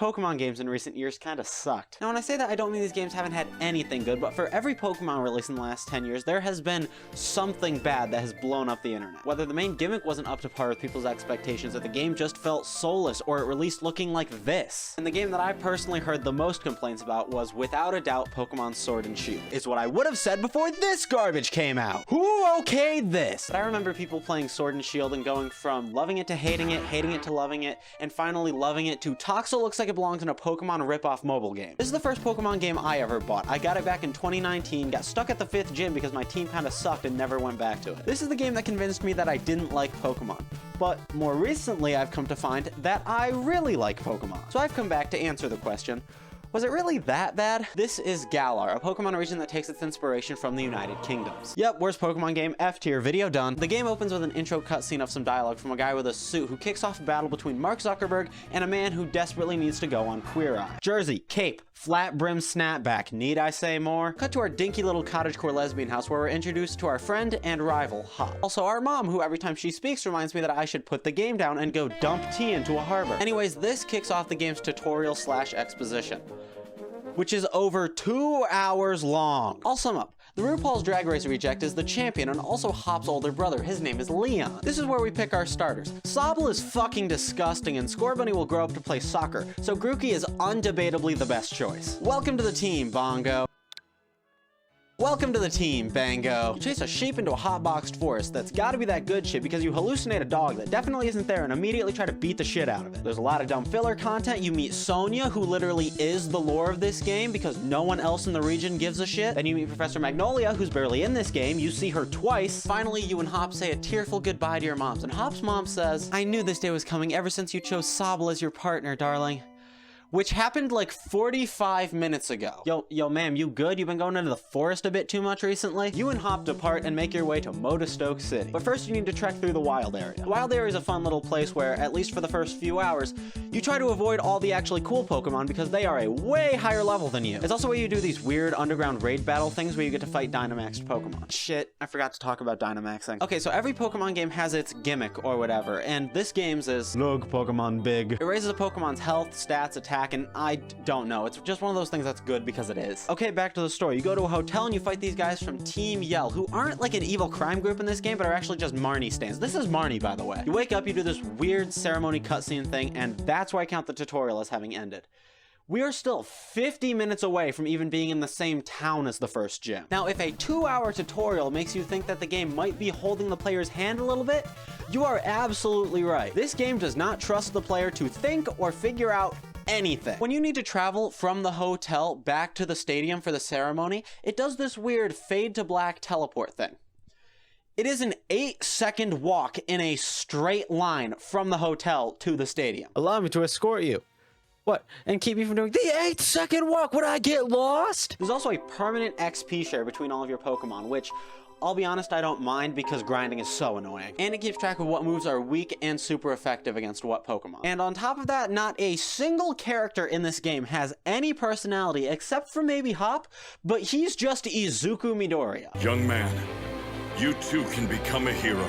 Pokemon games in recent years kinda sucked. Now when I say that, I don't mean these games haven't had anything good, but for every Pokemon release in the last 10 years, there has been something bad that has blown up the internet. Whether the main gimmick wasn't up to par with people's expectations, or the game just felt soulless, or it released looking like this. And the game that I personally heard the most complaints about was, without a doubt, Pokemon Sword and Shield. It's what I would have said before this garbage came out. Who okayed this? But I remember people playing Sword and Shield and going from loving it to hating it to loving it, and finally loving it to Toxel looks like it belongs in a Pokemon rip-off mobile game. This is the first Pokemon game I ever bought. I got it back in 2019, got stuck at the 5th gym because my team kinda sucked and never went back to it. This is the game that convinced me that I didn't like Pokemon. But more recently, I've come to find that I really like Pokemon. So I've come back to answer the question, was it really that bad? This is Galar, a Pokemon region that takes its inspiration from the United Kingdoms. Yep, worst Pokemon game, F tier, video done. The game opens with an intro cutscene of some dialogue from a guy with a suit who kicks off a battle between Mark Zuckerberg and a man who desperately needs to go on Queer Eye. Jersey, cape, flat brim snapback, need I say more? Cut to our dinky little cottagecore lesbian house where we're introduced to our friend and rival, Hop. Also our mom, who every time she speaks reminds me that I should put the game down and go dump tea into a harbor. Anyways, this kicks off the game's tutorial / exposition, which is over 2 hours long. I'll sum up. The RuPaul's Drag Race reject is the champion and also Hop's older brother. His name is Leon. This is where we pick our starters. Sobble is fucking disgusting and Scorbunny will grow up to play soccer, so Grookey is undebatably the best choice. Welcome to the team, Bongo. Welcome to the team, Bango. You chase a sheep into a hotboxed forest that's gotta be that good shit because you hallucinate a dog that definitely isn't there and immediately try to beat the shit out of it. There's a lot of dumb filler content. You meet Sonia, who literally is the lore of this game because no one else in the region gives a shit. Then you meet Professor Magnolia, who's barely in this game. You see her twice. Finally, you and Hop say a tearful goodbye to your moms, and Hop's mom says, "I knew this day was coming ever since you chose Sobble as your partner, darling." Which happened like 45 minutes ago. Yo, ma'am, you good? You've been going into the forest a bit too much recently? You and Hop depart and make your way to Modestoke City. But first you need to trek through the wild area. The wild area is a fun little place where, at least for the first few hours, you try to avoid all the actually cool Pokemon because they are a way higher level than you. It's also where you do these weird underground raid battle things where you get to fight Dynamaxed Pokemon. Shit, I forgot to talk about Dynamaxing. Okay, so every Pokemon game has its gimmick or whatever, and this game's is, look, Pokemon big. It raises a Pokemon's health, stats, attack, and I don't know. It's just one of those things that's good because it is. Okay, back to the story. You go to a hotel and you fight these guys from Team Yell, who aren't like an evil crime group in this game, but are actually just Marnie stands. This is Marnie, by the way. You wake up, you do this weird ceremony cutscene thing, and that's why I count the tutorial as having ended. We are still 50 minutes away from even being in the same town as the first gym. Now, if a 2-hour tutorial makes you think that the game might be holding the player's hand a little bit, you are absolutely right. This game does not trust the player to think or figure out anything. When you need to travel from the hotel back to the stadium for the ceremony, it does this weird fade to black teleport thing. It is an 8-second walk in a straight line from the hotel to the stadium. Allow me to escort you. What? And keep me from doing the 8-second walk? Would I get lost? There's also a permanent XP share between all of your Pokemon, which, I'll be honest, I don't mind because grinding is so annoying. And it keeps track of what moves are weak and super effective against what Pokemon. And on top of that, not a single character in this game has any personality except for maybe Hop, but he's just Izuku Midoriya. Young man, you too can become a hero.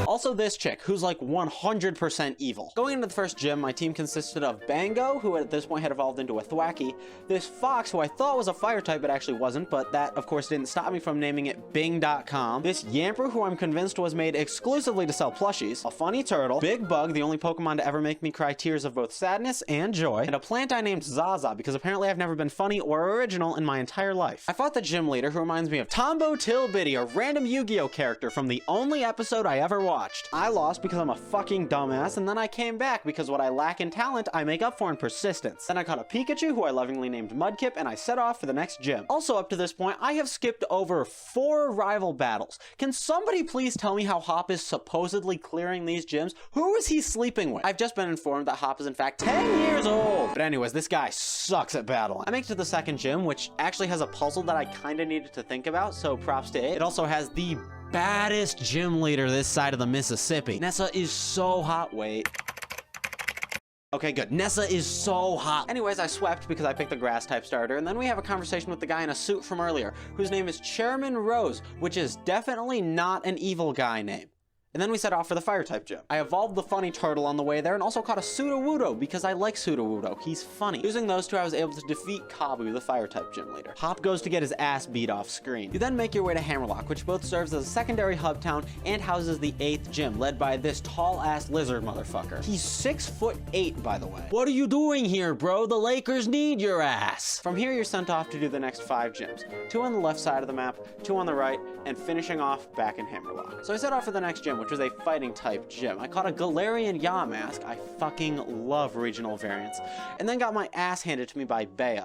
Also this chick, who's like 100% evil. Going into the first gym, my team consisted of Bango, who at this point had evolved into a Thwackey, this Fox, who I thought was a fire type but actually wasn't, but that of course didn't stop me from naming it Bing.com, this Yamper, who I'm convinced was made exclusively to sell plushies, a funny turtle, Big Bug, the only Pokemon to ever make me cry tears of both sadness and joy, and a plant I named Zaza because apparently I've never been funny or original in my entire life. I fought the gym leader, who reminds me of Tombo Tilbiddy, a random Yu-Gi-Oh character from the only episode I ever watched. I lost because I'm a fucking dumbass, and then I came back because what I lack in talent, I make up for in persistence. Then I caught a Pikachu, who I lovingly named Mudkip, and I set off for the next gym. Also up to this point, I have skipped over 4 rival battles. Can somebody please tell me how Hop is supposedly clearing these gyms? Who is he sleeping with? I've just been informed that Hop is in fact 10 years old. But anyways, this guy sucks at battling. I make it to the second gym, which actually has a puzzle that I kinda needed to think about, so props to it. It also has the baddest gym leader this side of the Mississippi. Nessa is so hot. Wait. Okay, good. Nessa is so hot. Anyways, I swept because I picked the grass type starter, and then we have a conversation with the guy in a suit from earlier, whose name is Chairman Rose, which is definitely not an evil guy name. And then we set off for the fire-type gym. I evolved the funny turtle on the way there and also caught a Sudowoodo because I like Sudowoodo. He's funny. Using those two, I was able to defeat Kabu, the fire-type gym leader. Hop goes to get his ass beat off screen. You then make your way to Hammerlock, which both serves as a secondary hub town and houses the 8th gym, led by this tall-ass lizard motherfucker. He's 6'8", by the way. What are you doing here, bro? The Lakers need your ass. From here, you're sent off to do the next 5 gyms. 2 on the left side of the map, 2 on the right, and finishing off back in Hammerlock. So I set off for the next gym, which was a fighting type gym. I caught a Galarian Yamask. I fucking love regional variants. And then got my ass handed to me by Bea.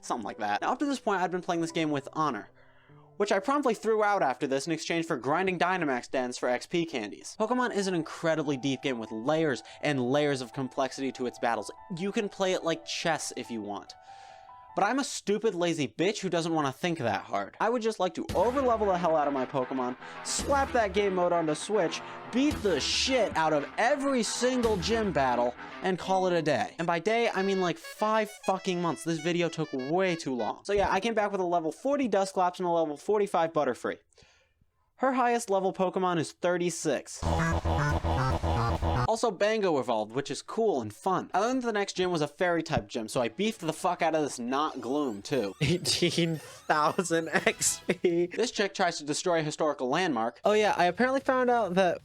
Something like that. Now, up to this point, I'd been playing this game with honor, which I promptly threw out after this in exchange for grinding Dynamax dens for XP candies. Pokemon is an incredibly deep game with layers and layers of complexity to its battles. You can play it like chess if you want. But I'm a stupid, lazy bitch who doesn't want to think that hard. I would just like to overlevel the hell out of my Pokemon, slap that game mode onto Switch, beat the shit out of every single gym battle, and call it a day. And by day, I mean like 5 fucking months. This video took way too long. So yeah, I came back with a level 40 Dusclops and a level 45 Butterfree. Her highest level Pokemon is 36. Also, Bango evolved, which is cool and fun. I learned the next gym was a fairy-type gym, so I beefed the fuck out of this not Gloom, too. 18,000 XP. This chick tries to destroy a historical landmark. Oh yeah, I apparently found out that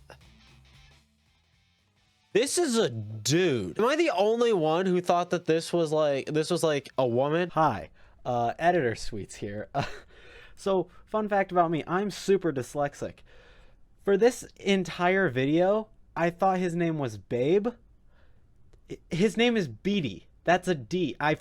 this is a dude. Am I the only one who thought that this was like a woman? Hi, Editor Sweets here. So, fun fact about me, I'm super dyslexic. For this entire video, I thought his name was Babe. His name is Beatty. That's a D. I've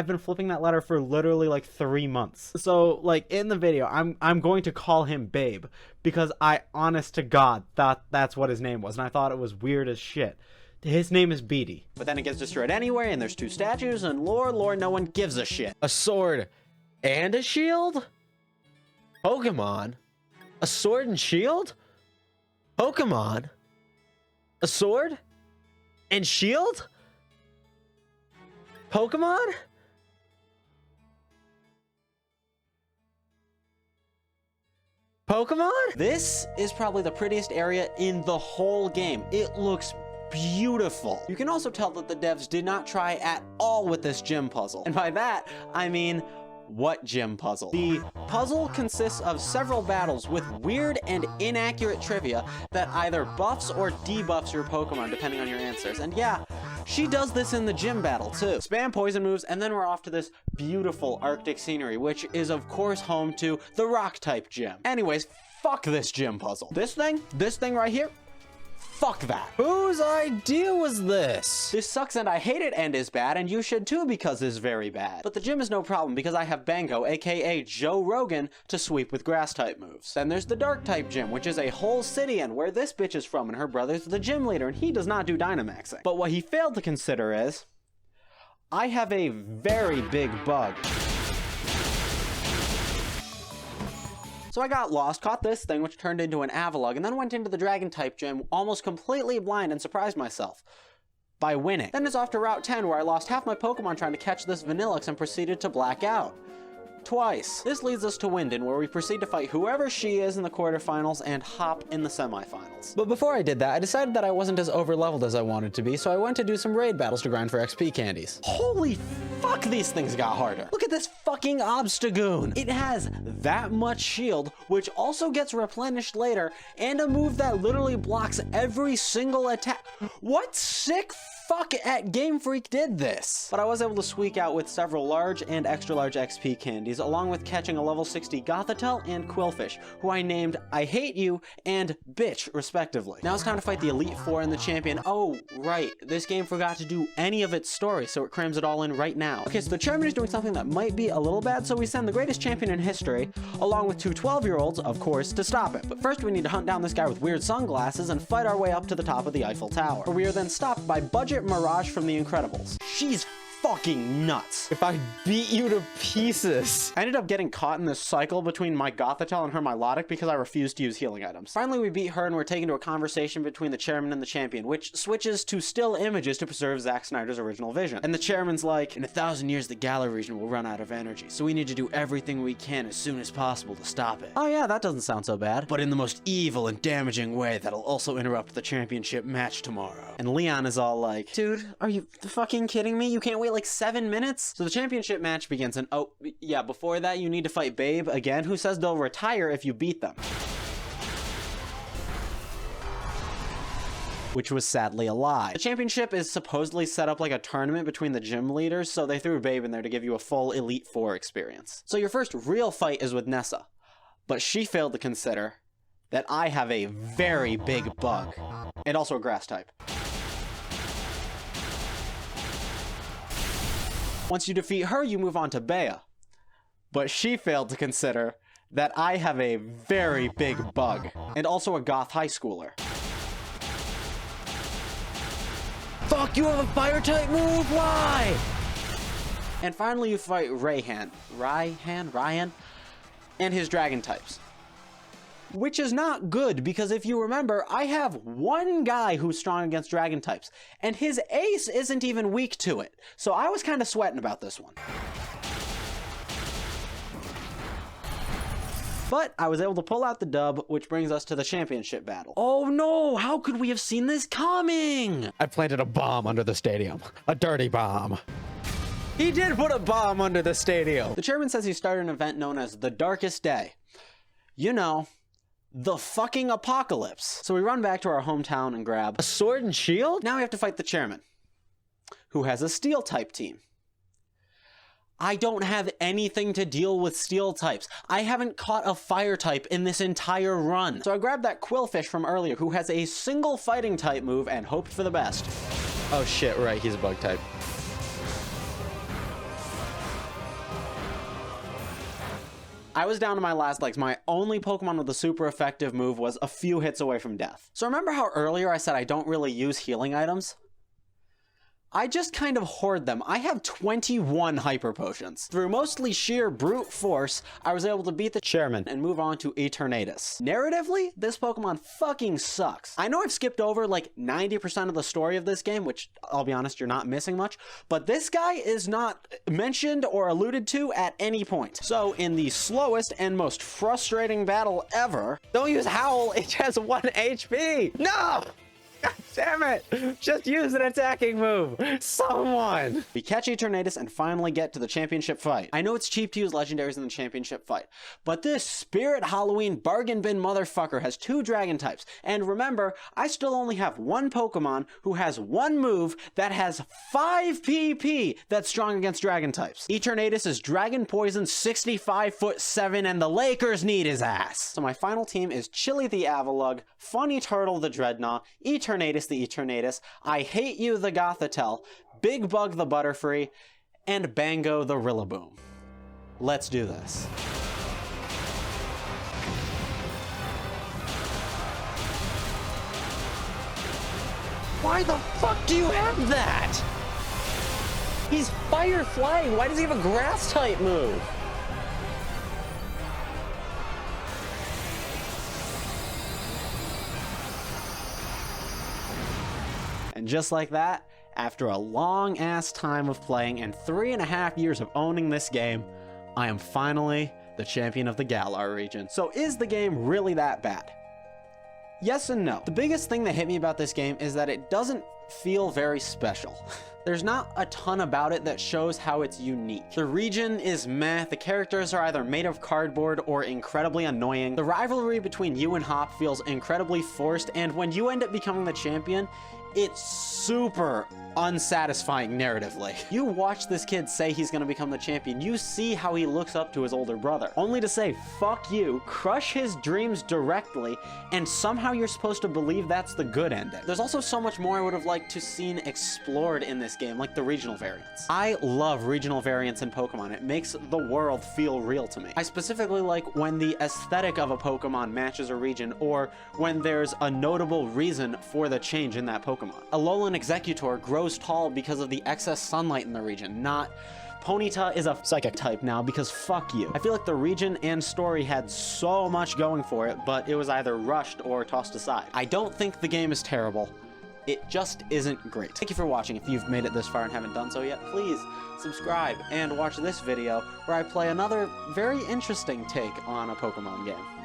been flipping that letter for literally like 3 months. So, like, in the video, I'm going to call him Babe because I, honest to God, thought that's what his name was, and I thought it was weird as shit. His name is Beatty. But then it gets destroyed anyway, and there's 2 statues, and Lord, no one gives a shit. A sword and a shield? Pokemon? A sword and shield? Pokemon? A sword? And shield? Pokemon? Pokemon? This is probably the prettiest area in the whole game. It looks beautiful. You can also tell that the devs did not try at all with this gym puzzle. And by that, I mean, what gym puzzle? The puzzle consists of several battles with weird and inaccurate trivia that either buffs or debuffs your Pokemon depending on your answers. And yeah, she does this in the gym battle too. Spam poison moves, and then we're off to this beautiful Arctic scenery, which is of course home to the rock type gym. Anyways, fuck this gym puzzle. This thing right here, fuck that. Whose idea was this? This sucks and I hate it and is bad, and you should too because it's very bad. But the gym is no problem because I have Bango, aka Joe Rogan, to sweep with grass type moves. Then there's the dark type gym, which is a whole city and where this bitch is from, and her brother's the gym leader and he does not do Dynamaxing. But what he failed to consider is, I have a very big bug. So I got lost, caught this thing, which turned into an Avalugg, and then went into the Dragon-type gym almost completely blind and surprised myself by winning. Then it's off to Route 10, where I lost half my Pokemon trying to catch this Vanillix and proceeded to black out. Twice. This leads us to Winden, where we proceed to fight whoever she is in the quarterfinals and Hop in the semifinals. But before I did that, I decided that I wasn't as overleveled as I wanted to be, so I went to do some raid battles to grind for XP candies. Holy fuck, these things got harder. Look at this fucking Obstagoon. It has that much shield, which also gets replenished later, and a move that literally blocks every single attack. What sick fuck at Game Freak did this? But I was able to squeak out with several large and extra large XP candies, along with catching a level 60 Gothitelle and Quillfish, who I named I Hate You and Bitch, respectively. Now it's time to fight the Elite Four and the champion. Oh, right, this game forgot to do any of its story, so it crams it all in right now. Okay, so the chairman is doing something that might be a little bad, so we send the greatest champion in history, along with 2 12-year-olds, of course, to stop it. But first we need to hunt down this guy with weird sunglasses and fight our way up to the top of the Eiffel Tower, where we are then stopped by Budget Mirage from The Incredibles. She's fucking nuts. If I beat you to pieces. I ended up getting caught in this cycle between my Gothitelle and her Milotic because I refused to use healing items. Finally, we beat her and we're taken to a conversation between the chairman and the champion, which switches to still images to preserve Zack Snyder's original vision. And the chairman's like, in 1,000 years, the Galar region will run out of energy, so we need to do everything we can as soon as possible to stop it. Oh yeah, that doesn't sound so bad. But in the most evil and damaging way that'll also interrupt the championship match tomorrow. And Leon is all like, dude, are you fucking kidding me? You can't wait like 7 minutes? So the championship match begins, and oh, yeah, before that, you need to fight Babe again, who says they'll retire if you beat them. Which was sadly a lie. The championship is supposedly set up like a tournament between the gym leaders, so they threw Babe in there to give you a full Elite Four experience. So your first real fight is with Nessa, but she failed to consider that I have a very big bug, and also a grass type. Once you defeat her, you move on to Bea, but she failed to consider that I have a very big bug, and also a goth high schooler. Fuck, you have a fire type move? Why? And finally you fight Ryan, and his dragon types. Which is not good, because if you remember, I have one guy who's strong against dragon types, and his ace isn't even weak to it. So I was kind of sweating about this one. But I was able to pull out the dub, which brings us to the championship battle. Oh no, how could we have seen this coming? I planted a bomb under the stadium. A dirty bomb. He did put a bomb under the stadium. The chairman says he started an event known as the Darkest Day. You know, the fucking apocalypse. So we run back to our hometown and grab A sword and shield? Now we have to fight the chairman, who has a steel type team. I don't have anything to deal with steel types. I haven't caught a fire type in this entire run. So I grabbed that Quillfish from earlier, who has a single fighting type move, and hoped for the best. Oh shit, right, he's a bug type. I was down to my last legs. My only Pokemon with a super effective move was a few hits away from death. So remember how earlier I said I don't really use healing items? I just kind of hoard them. I have 21 Hyper Potions. Through mostly sheer brute force, I was able to beat the chairman and move on to Eternatus. Narratively, this Pokemon fucking sucks. I know I've skipped over like 90% of the story of this game, which I'll be honest, you're not missing much, but this guy is not mentioned or alluded to at any point. So in the slowest and most frustrating battle ever, Don't use Howl, it has 1 HP. No! God damn it! Just use an attacking move! Someone! we catch Eternatus and finally get to the championship fight. I know it's cheap to use legendaries in the championship fight, but this Spirit Halloween bargain bin motherfucker has 2 dragon types. And remember, I still only have one Pokemon who has one move that has 5 PP that's strong against dragon types. Eternatus is Dragon Poison 65'7", and the Lakers need his ass. So my final team is Chili the Avalugg, Funny Turtle the Dreadnought, Eternatus the Eternatus, I Hate You the Gothitelle, Big Bug the Butterfree, and Bango the Rillaboom. Let's do this. Why the fuck do you have that? He's fire flying. Why does he have a grass type move? And just like that, after a long ass time of playing and 3.5 years of owning this game, I am finally the champion of the Galar region. So is the game really that bad? Yes and no. The biggest thing that hit me about this game is that it doesn't feel very special. There's not a ton about it that shows how it's unique. The region is meh, the characters are either made of cardboard or incredibly annoying. The rivalry between you and Hop feels incredibly forced, and when you end up becoming the champion, it's super unsatisfying narratively. You watch this kid say he's gonna become the champion, you see how he looks up to his older brother, only to say fuck you, crush his dreams directly, and somehow you're supposed to believe that's the good ending. There's also so much more I would have liked to seen explored in this game, like the regional variants. I love regional variants in Pokemon. It makes the world feel real to me. I specifically like when the aesthetic of a Pokemon matches a region, or when there's a notable reason for the change in that Pokemon. Alolan Executor grows grows tall because of the excess sunlight in the region, not Ponyta is a psychic type now because fuck you. I feel like the region and story had so much going for it, but it was either rushed or tossed aside. I don't think the game is terrible. It just isn't great. Thank you for watching. If you've made it this far and haven't done so yet, please subscribe and watch this video where I play another very interesting take on a Pokemon game.